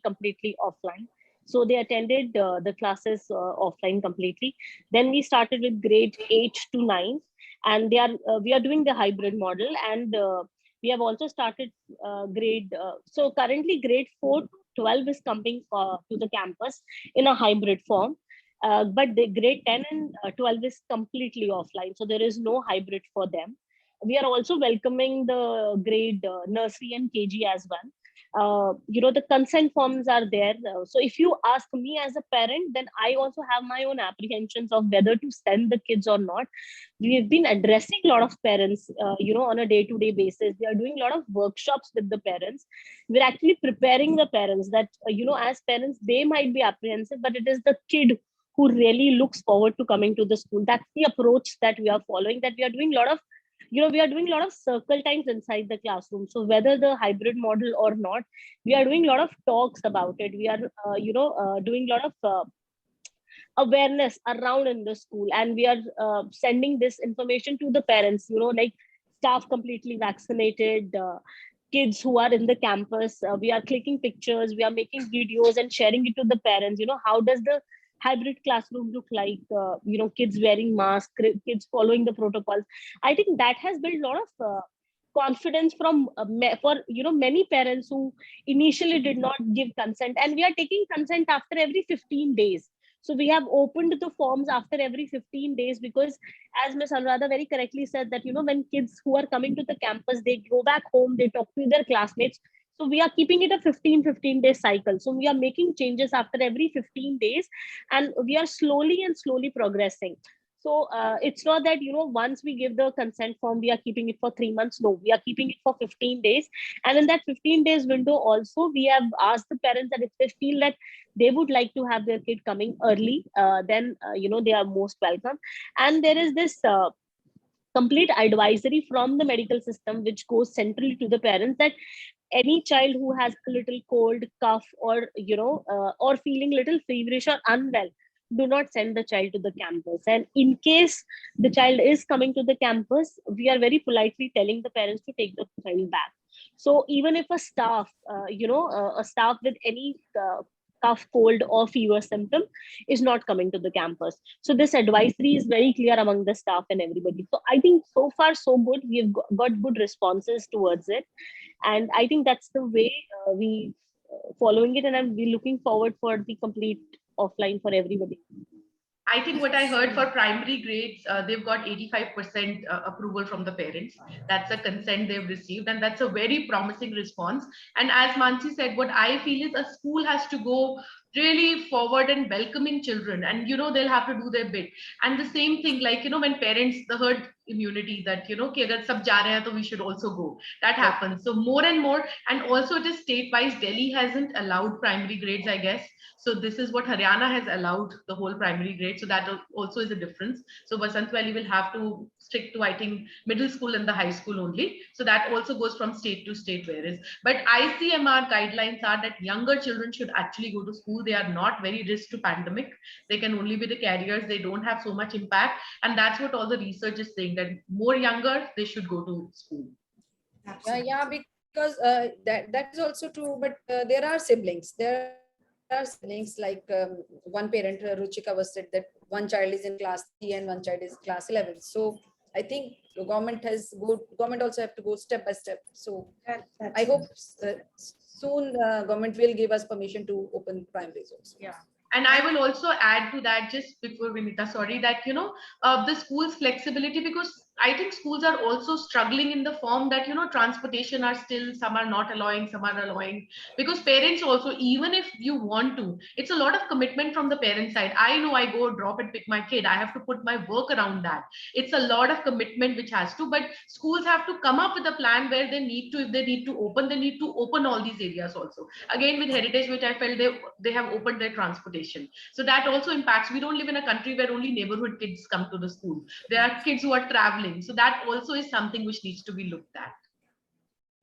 offline. So they attended the classes offline completely. Then we started with grade 8 to 9, and we are doing the hybrid model, and we have also started so currently grade 4 to 12 is coming to the campus in a hybrid form. But the grade 10 and 12 is completely offline. So there is no hybrid for them. We are also welcoming the grade nursery and KG as well. The consent forms are there. So if you ask me as a parent, then I also have my own apprehensions of whether to send the kids or not. We've been addressing a lot of parents, on a day-to-day basis. We are doing a lot of workshops with the parents. We're actually preparing the parents that, as parents, they might be apprehensive, but it is the kid who really looks forward to coming to the school. That's the approach that we are following, that we are doing a lot of circle times inside the classroom. So whether the hybrid model or not, we are doing a lot of talks about it. We are, doing a lot of awareness around in the school, and we are sending this information to the parents, like staff completely vaccinated, kids who are in the campus. We are clicking pictures, we are making videos and sharing it to the parents. How does the hybrid classroom look like? Kids wearing masks, kids following the protocols. I think that has built a lot of confidence for many parents who initially did not give consent, and we are taking consent after every 15 days. So we have opened the forms after every 15 days, because as Ms. Anuradha very correctly said, that when kids who are coming to the campus, they go back home, they talk to their classmates. So we are keeping it a 15-day cycle. So we are making changes after every 15 days, and we are slowly progressing. So it's not that, once we give the consent form, we are keeping it for 3 months. No, we are keeping it for 15 days. And in that 15 days window also, we have asked the parents that if they feel that they would like to have their kid coming early, then, they are most welcome. And there is this complete advisory from the medical system, which goes centrally to the parents, that any child who has a little cold, cough, or, or feeling little feverish or unwell, do not send the child to the campus. And in case the child is coming to the campus, we are very politely telling the parents to take the child back. So even if a staff, a staff with any cough, cold, or fever symptom is not coming to the campus. So this advisory is very clear among the staff and everybody. So I think so far so good. We have got good responses towards it. And I think that's the way we following it. And I'm looking forward for the complete offline for everybody. I think what I heard for primary grades, they've got 85% approval from the parents. That's a consent they've received, and that's a very promising response. And as Mansi said, what I feel is a school has to go really forward and welcoming children, and they'll have to do their bit. And the same thing, like when parents, the herd immunity, that कि अगर सब जा रहे हैं तो we should also go. That happens. So more and more, and also it is state-wise. Delhi hasn't allowed primary grades, I guess. So this is what Haryana has allowed, the whole primary grade. So that also is a difference. So Basant Valley will have to stick to, I think, middle school and the high school only. So that also goes from state to state, whereas. But ICMR guidelines are that younger children should actually go to school. They are not very risk to pandemic. They can only be the carriers. They don't have so much impact. And that's what all the research is saying, that more younger, they should go to school. Yeah, because that is also true. But there are siblings. There are siblings, like one parent, Ruchika, was said that one child is in class 3 and one child is class 11. So I think the government also have to go step by step. So I hope soon government will give us permission to open primaries also. Yeah. And I will also add to that, just before Vinita, sorry, that, the school's flexibility, because I think schools are also struggling in the form that, transportation are still, some are not allowing, some are allowing, because parents also, even if you want to, it's a lot of commitment from the parent side. I know I go drop and pick my kid. I have to put my work around that. It's a lot of commitment which has to, but schools have to come up with a plan where they need to, if they need to open, they need to open all these areas also. Again, with heritage, which I felt they have opened their transportation. So that also impacts. We don't live in a country where only neighborhood kids come to the school. There are kids who are traveling. So that also is something which needs to be looked at.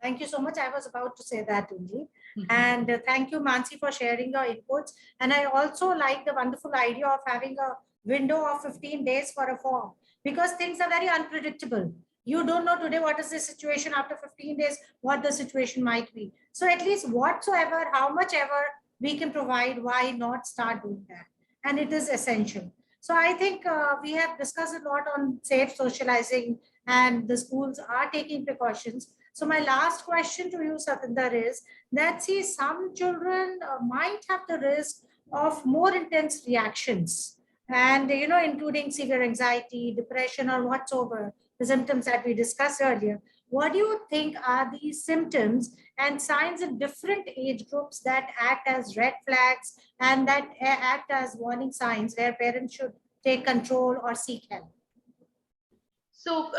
Thank you so much. I was about to say that only. And thank you, Mansi, for sharing your inputs. And I also like the wonderful idea of having a window of 15 days for a form, because things are very unpredictable. You don't know today what is the situation, after 15 days, what the situation might be. So at least whatsoever, how much ever we can provide, why not start doing that? And it is essential. So I think we have discussed a lot on safe socializing, and the schools are taking precautions. So my last question to you, Satinder, is that, see, some children might have the risk of more intense reactions, and including severe anxiety, depression, or whatsoever the symptoms that we discussed earlier. What do you think are these symptoms and signs in different age groups that act as red flags and that act as warning signs where parents should take control or seek help? So,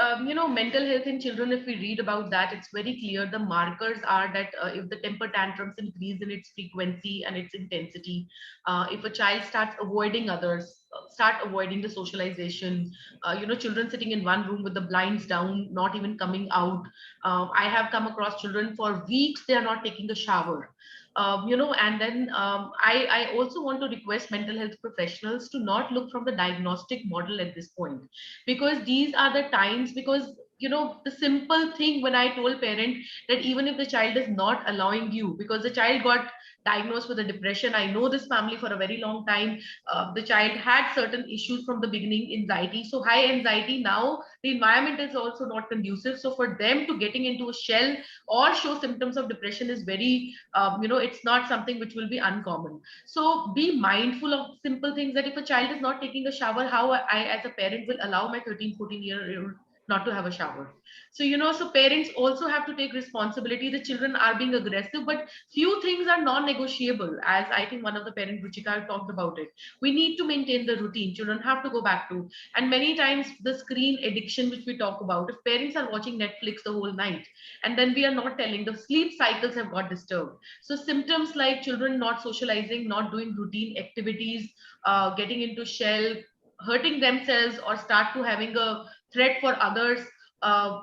mental health in children, if we read about that, it's very clear. The markers are that if the temper tantrums increase in its frequency and its intensity, if a child starts avoiding others, start avoiding the socialization, children sitting in one room with the blinds down, not even coming out. I have come across children for weeks, they are not taking a shower. And then I also want to request mental health professionals to not look from the diagnostic model at this point, because these are the times, because the simple thing, when I told parent that even if the child is not allowing you, because the child got diagnosed with a depression, I know this family for a very long time. The child had certain issues from the beginning, anxiety, so high anxiety. Now the environment is also not conducive, so for them to getting into a shell or show symptoms of depression is very it's not something which will be uncommon. So be mindful of simple things, that if a child is not taking a shower, how I as a parent will allow my 13-14-year-old not to have a shower? So so parents also have to take responsibility. The children are being aggressive, but few things are non-negotiable, as I think one of the parent, Ruchika, talked about it. We need to maintain the routine, children have to go back to. And many times the screen addiction which we talk about, if parents are watching Netflix the whole night and then we are not telling, the sleep cycles have got disturbed. So symptoms like children not socializing, not doing routine activities, getting into shell, hurting themselves, or start to having a threat for others.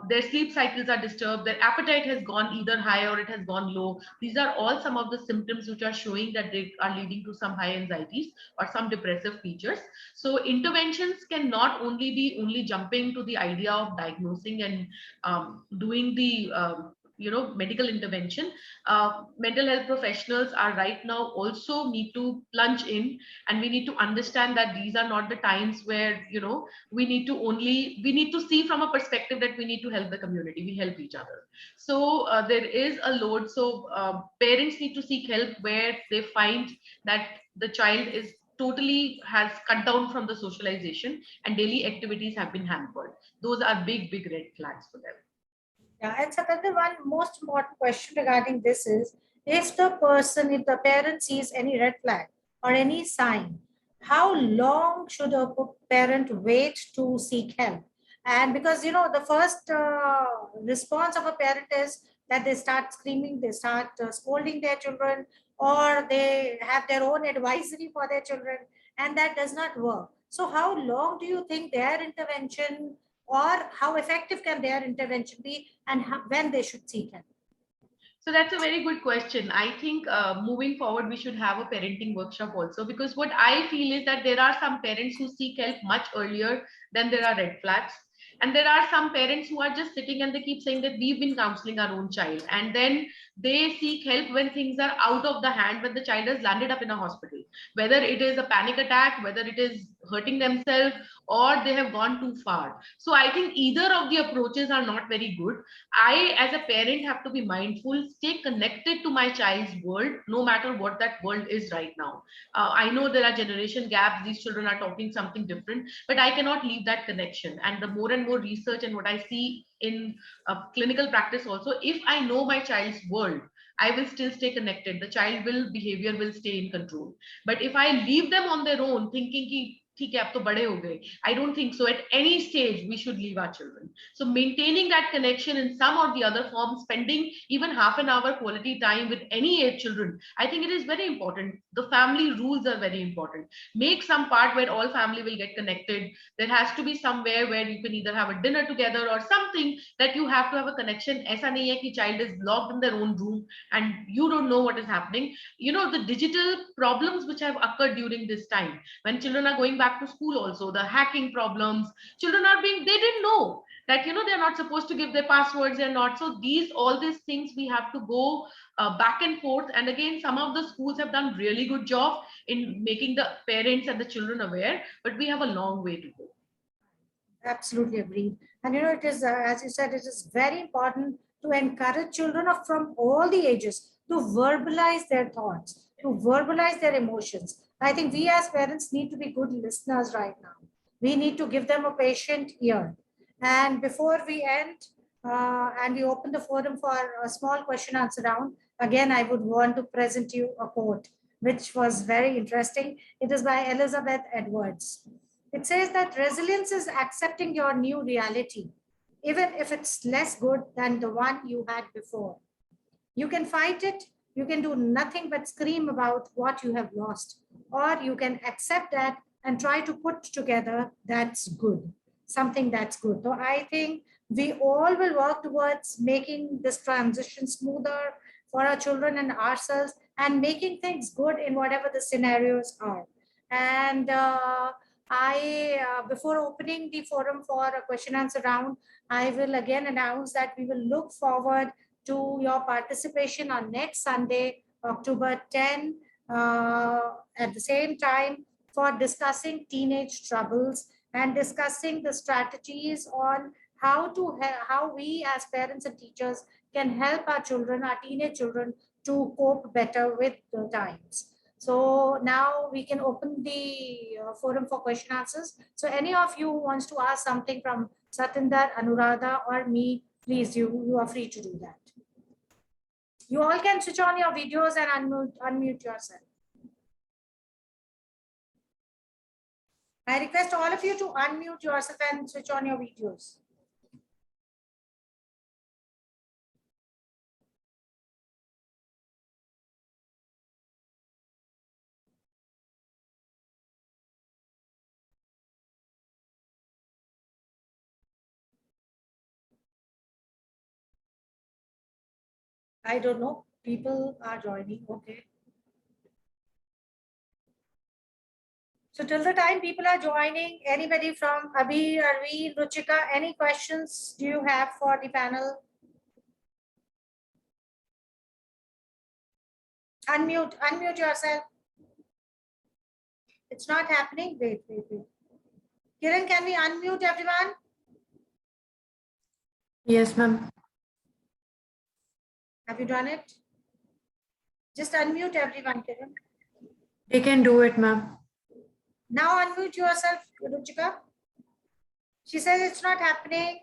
Their sleep cycles are disturbed, their appetite has gone either high or it has gone low. These are all some of the symptoms which are showing that they are leading to some high anxieties or some depressive features. So interventions can not only be only jumping to the idea of diagnosing and doing the medical intervention. Mental health professionals are right now also need to plunge in, and we need to understand that these are not the times where we need to see from a perspective that we need to help the community, we help each other. So there is a load. So parents need to seek help where they find that the child is totally has cut down from the socialization and daily activities have been hampered. Those are big red flags for them. Yeah, and Satendra, one most important question regarding this is, if the parent sees any red flag or any sign, how long should a parent wait to seek help? And because, the first response of a parent is that they start screaming, they start scolding their children, or they have their own advisory for their children, and that does not work. So how long do you think their intervention, or how effective can their intervention be, and when they should seek help? So that's a very good question. I think moving forward, we should have a parenting workshop also, because what I feel is that there are some parents who seek help much earlier than there are red flags. And there are some parents who are just sitting and they keep saying that we've been counseling our own child. And then they seek help when things are out of the hand, when the child has landed up in a hospital, whether it is a panic attack, whether it is hurting themselves or they have gone too far. So I think either of the approaches are not very good. I, as a parent, have to be mindful, stay connected to my child's world, no matter what that world is right now. I know there are generation gaps, these children are talking something different, but I cannot leave that connection. And the more and more research and what I see in clinical practice also, if I know my child's world, I will still stay connected. The child will behavior will stay in control. But if I leave them on their own, thinking ki ठीक है, अब तो बड़े हो गए, I don't think so. At any stage, we should leave our children. So maintaining that connection in some or the other form, spending even half an hour quality time with any age children, I think it is very important. The family rules are very important. Make some part where all family will get connected. There has to be somewhere where you can either have a dinner together or something that you have to have a connection. ऐसा नहीं है कि child is locked in their own room and you don't know what is happening. You know, the digital problems which have occurred during this time, when children are going back to school also, the hacking problems, children are being, they didn't know that, you know, they're not supposed to give their passwords, they're not. So all these things we have to go back and forth. And again, some of the schools have done really good job in making the parents and the children aware, but we have a long way to go. Absolutely agreed. And you know, it is, as you said, it is very important to encourage children from all the ages to verbalize their thoughts, to verbalize their emotions. I think we as parents need to be good listeners right now. We need to give them a patient ear. And before we end and we open the forum for a small question answer round, again, I would want to present you a quote, which was very interesting. It is by Elizabeth Edwards. It says that resilience is accepting your new reality, even if it's less good than the one you had before. You can fight it. You can do nothing but scream about what you have lost, or you can accept that and try to put together that's good, something that's good. So I think we all will work towards making this transition smoother for our children and ourselves, and making things good in whatever the scenarios are. And before opening the forum for a question answer round, I will again announce that we will look forward to your participation on next Sunday, October 10, at the same time, for discussing teenage troubles and discussing the strategies on how we as parents and teachers can help our children, our teenage children, to cope better with the times. So now we can open the forum for question answers. So any of you who wants to ask something from Satinder, Anuradha, or me, please, you are free to do that. You all can switch on your videos and unmute yourself. I request all of you to unmute yourself and switch on your videos. I don't know. People are joining. Okay. So till the time people are joining, anybody from Abhi, Arvind, Ruchika, any questions do you have for the panel? Unmute yourself. It's not happening. Wait. Kiran, can we unmute everyone? Yes, ma'am. Have you done it? Just unmute everyone, Kiran. They can do it, ma'am. Now unmute yourself, Ruchika. She says it's not happening.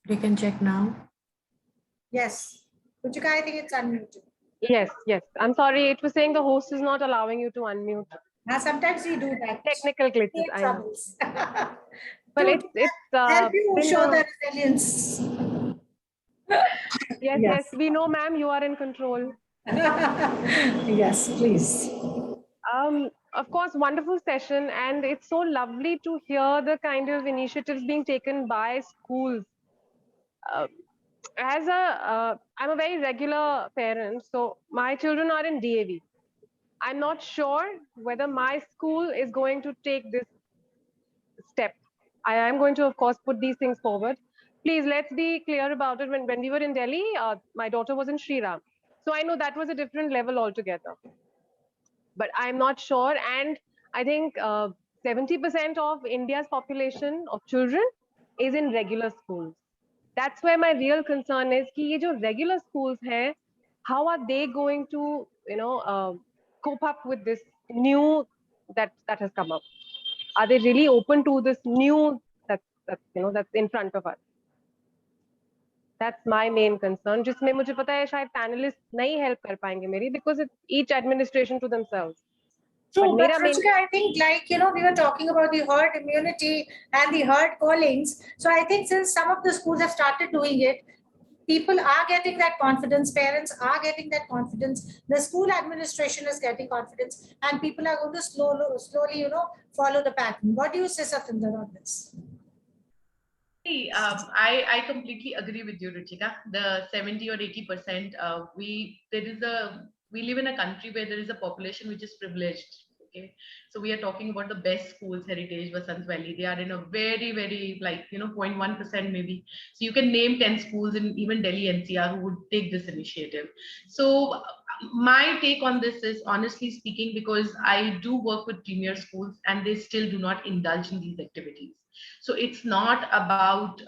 They can check now. Yes. Ruchika, I think it's unmuted. Yes. I'm sorry. It was saying the host is not allowing you to unmute. Now, sometimes we do that. Technical glitches. I know. But it's help you show the resilience. Yes, we know, ma'am, you are in control. Yes, please. Of course, wonderful session, and it's so lovely to hear the kind of initiatives being taken by schools. I'm a very regular parent, so my children are in DAV. I'm not sure whether my school is going to take this step. I am going to, of course, put these things forward. Please, let's be clear about it. When we were in Delhi, my daughter was in Shri Ram. So I know that was a different level altogether. but I'm not sure. And I think 70% of India's population of children is in regular schools. That's where my real concern is कि ये जो regular schools हैं, how are they going to, cope up with this new that has come up? Are they really open to this new that's in front of us? That's my main concern. जिसमें मुझे पता है शायद panelists नहीं help कर पाएंगे मेरी, because it's each administration to themselves. True, but मेरा main Ruchika, I think, like, we were talking about the herd immunity and the herd callings. So I think since some of the schools have started doing it, people are getting that confidence, parents are getting that confidence, the school administration is getting confidence, and people are going to slowly, follow the pattern. What do you say, Satinder, on this? I completely agree with you, Ruchika. The 70 or 80%, we live in a country where there is a population which is privileged. Okay, so we are talking about the best schools, Heritage, Vasant Valley. They are in a very, very 0.1% maybe. So you can name 10 schools in even Delhi NCR who would take this initiative. So my take on this is, honestly speaking, because I do work with premier schools and they still do not indulge in these activities. So it's not about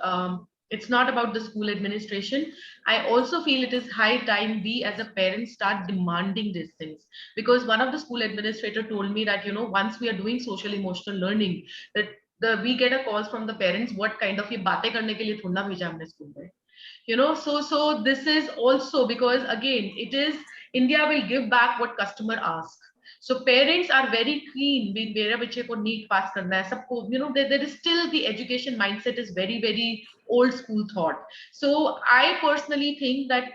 the school administration. I also feel it is high time we as a parent start demanding these things, because one of the school administrator told me that once we are doing social emotional learning, that we get a calls from the parents, what kind of ye baatein karne ke liye thodna bheja humne school mein. So this is also because, again, it is India will give back what customer asks. So parents are very keen. मेरा बच्चे को NEET pass करना है सबको. There is still the education mindset is very, very old school thought. So I personally think that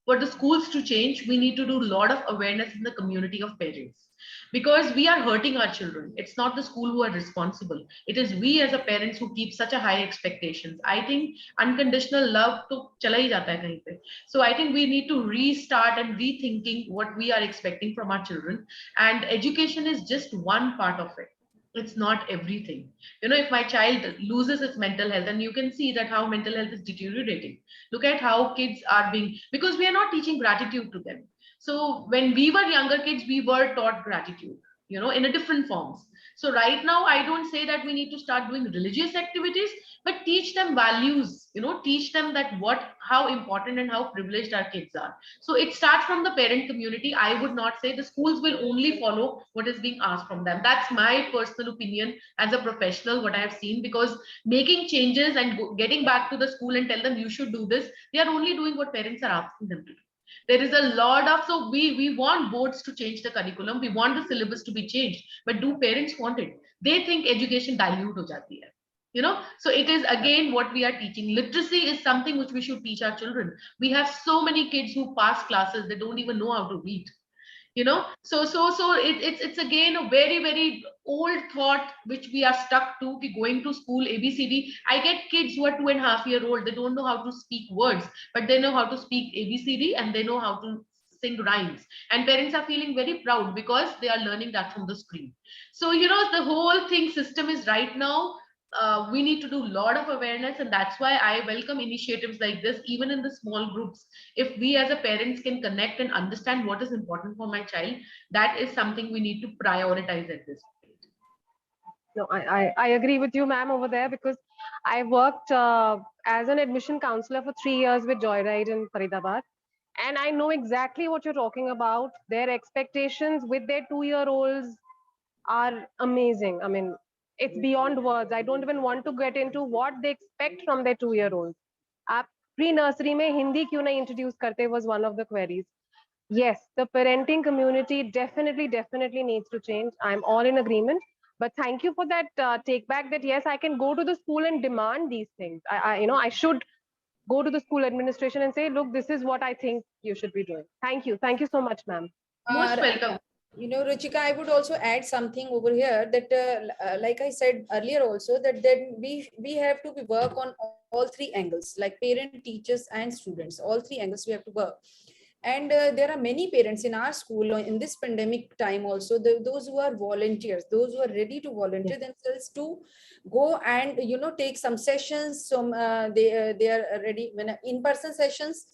for the schools to change, we need to do a lot of awareness in the community of parents, because we are hurting our children. It's not the school who are responsible. It is we as a parents who keep such a high expectations. I think unconditional love to chala hi jata hai kahin pe. So I think we need to restart and rethinking what we are expecting from our children. And education is just one part of it. It's not everything. If my child loses its mental health, and you can see that how mental health is deteriorating. Look at how kids are being, because we are not teaching gratitude to them. So when we were younger kids, we were taught gratitude, in a different forms. So right now, I don't say that we need to start doing religious activities, but teach them values, teach them that how important and how privileged our kids are. So it starts from the parent community. I would not say the schools will only follow what is being asked from them. That's my personal opinion as a professional, what I have seen, because making changes and getting back to the school and tell them you should do this, they are only doing what parents are asking them to do. There is a lot of, so we want boards to change the curriculum, we want the syllabus to be changed, but do parents want it? They think education dilute ho jati hai. So it is again what we are teaching. Literacy is something which we should teach our children. We have so many kids who pass classes, they don't even know how to read. So it's again a very, very old thought which we are stuck to, going to school ABCD. I get kids who are 2.5 years old, they don't know how to speak words, but they know how to speak ABCD and they know how to sing rhymes, and parents are feeling very proud because they are learning that from the screen. So the whole thing system is right now, we need to do a lot of awareness, and that's why I welcome initiatives like this, even in the small groups. If we as a parents can connect and understand what is important for my child, that is something we need to prioritize at this point. No, I agree with you, ma'am, over there, because I worked as an admission counselor for 3 years with Joyride in Faridabad. And I know exactly what you're talking about. Their expectations with their 2-year-olds are amazing. I mean, it's beyond words. I don't even want to get into what they expect from their 2-year-olds. Pre-nursery mein Hindi kyun nahi introduce karte was one of the queries. Yes, the parenting community definitely needs to change. I'm all in agreement. But thank you for that take back that yes, I can go to the school and demand these things. I should go to the school administration and say, look, this is what I think you should be doing. Thank you so much, ma'am. Most welcome. Ruchika, I would also add something over here that, like I said earlier also, that then we have to work on all three angles, like parent, teachers, and students. All three angles we have to work. And there are many parents in our school in this pandemic time also, those who are volunteers, those who are ready to volunteer themselves to go and take some sessions. Some they are ready when in-person sessions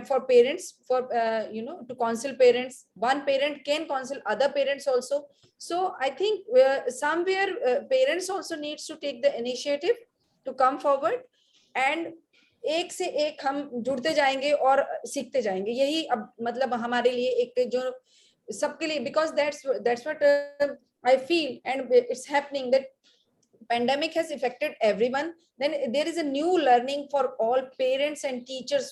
for parents, for to counsel parents. One parent can counsel other parents also. So I think somewhere parents also needs to take the initiative to come forward, and एक से एक हम जुड़ते जाएंगे और सीखते जाएंगे. यही अब मतलब हमारे लिए एक जो सबके लिए, because that's what I feel, and it's happening that pandemic has affected everyone. Then there is a new learning for all parents and teachers.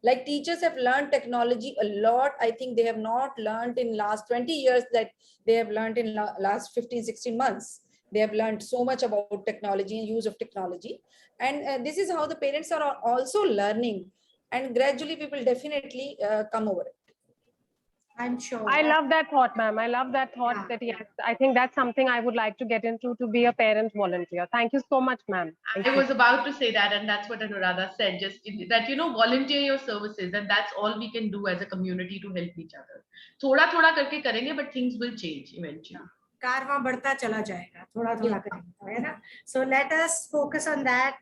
Like teachers have learned technology a lot. I think they have not learned in last 20 years that they have learned in last 15-16 months. They have learned so much about technology and use of technology. And this is how the parents are also learning. And gradually we will definitely come over it. I'm sure. I love that thought, ma'am. I love that thought. Yeah. That yes, I think that's something I would like to get into, to be a parent volunteer. Thank you so much, ma'am. I was about to say that, and that's what Anuradha said, just that, volunteer your services, and that's all we can do as a community to help each other. Thoda thoda karke karenge, but things will change eventually. कारवां बढ़ता चला जाएगा, थोड़ा थोड़ा करेंगे, है ना? So let us focus on that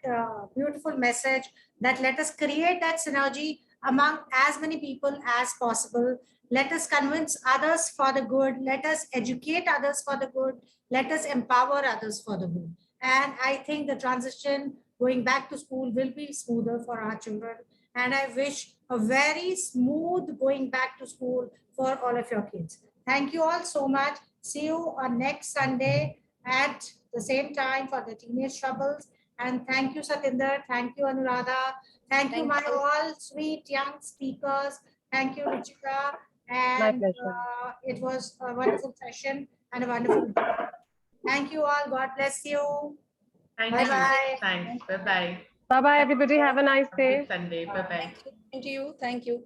beautiful message, that let us create that synergy among as many people as possible. Let us convince others for the good. Let us educate others for the good. Let us empower others for the good. And I think the transition going back to school will be smoother for our children. And I wish a very smooth going back to school for all of your kids. Thank you all so much. See you on next Sunday at the same time for the Teenage Troubles. And thank you, Satinder. Thank you, Anuradha. Thank you, my all sweet young speakers. Thank you, Ruchika. And it was a wonderful session and a wonderful day. Thank you all. God bless you. Thank Bye you. bye. Thanks. Bye bye. Bye bye, everybody. Have a nice day. Sunday. Bye bye. Thank you. Thank you.